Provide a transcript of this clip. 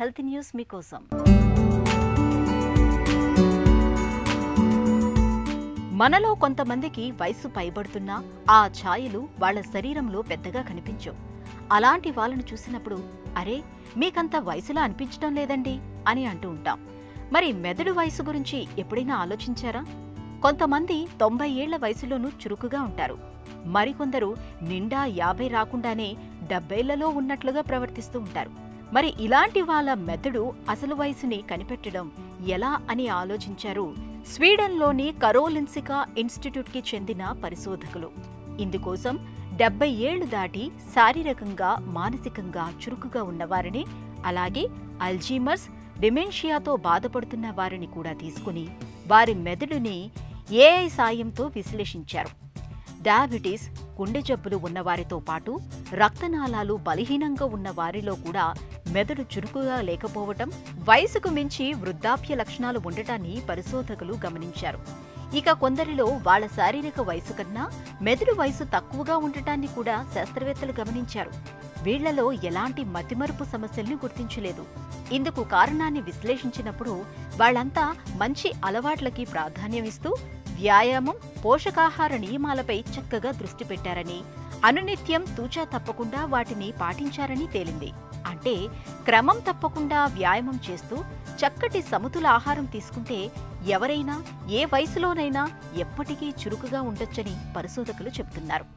Health news మీకోసం. మనలో కొంతమందికి వయసు పైబడుతున్నా ఆ ఛాయలు వాళ్ల శరీరంలో పెద్దగా కనిపించవు. అలాంటి వాళ్ళను చూసినప్పుడు అరే మీకంత వయసులా అనిపించడం లేదండి అని అంటూ ఉంటాం. మరి మెదడు వయసు గురించి ఎప్పుడైనా ఆలోచించారా? కొంతమంది 90 ఏళ్ల వయసులోనూ చురుకుగా ఉంటారు. మరికొందరు నిండా 50 రాకుండానే 70లలో ఉన్నట్లుగా ప్రవర్తిస్తూ ఉంటారు. మరి ఇలాంటి వాళ్ళ మెదడు అసలు వయసుని కనిపెట్టడం ఎలా అని ఆలోచించారు స్వీడన్లోని కరోలిన్సికా ఇన్స్టిట్యూట్కి చెందిన పరిశోధకులు. ఇందుకోసం 70 ఏళ్లు దాటి శారీరకంగా మానసికంగా చురుకుగా ఉన్నవారిని, అలాగే అల్జీమర్స్ డిమెన్షియాతో బాధపడుతున్న వారిని కూడా తీసుకుని వారి మెదడుని ఏఐ సాయంతో విశ్లేషించారు. డయాబెటీస్, గుండె జబ్బులు ఉన్నవారితో పాటు రక్తనాళాలు బలహీనంగా ఉన్న వారిలో కూడా మెదడు చురుకుగా లేకపోవటం, వయసుకు మించి వృద్ధాప్య లక్షణాలు ఉండటాన్ని పరిశోధకులు గమనించారు. ఇక కొందరిలో వాళ్ల శారీరక వయసు కన్నా మెదడు వయసు తక్కువగా ఉండటాన్ని కూడా శాస్త్రవేత్తలు గమనించారు. వీళ్లలో ఎలాంటి మతిమరుపు సమస్యల్ని గుర్తించలేదు. ఇందుకు కారణాన్ని విశ్లేషించినప్పుడు వాళ్లంతా మంచి అలవాట్లకి ప్రాధాన్యమిస్తూ వ్యాయామం, పోషకాహార నియమాలపై చక్కగా దృష్టి పెట్టారని, అనునిత్యం తూచా తప్పకుండా వాటిని పాటించారని తేలింది. అంటే క్రమం తప్పకుండా వ్యాయామం చేస్తూ చక్కటి సమతుల ఆహారం తీసుకుంటే ఎవరైనా ఏ వయసులోనైనా ఎప్పటికీ చురుకుగా ఉండొచ్చని పరిశోధకులు చెబుతున్నారు.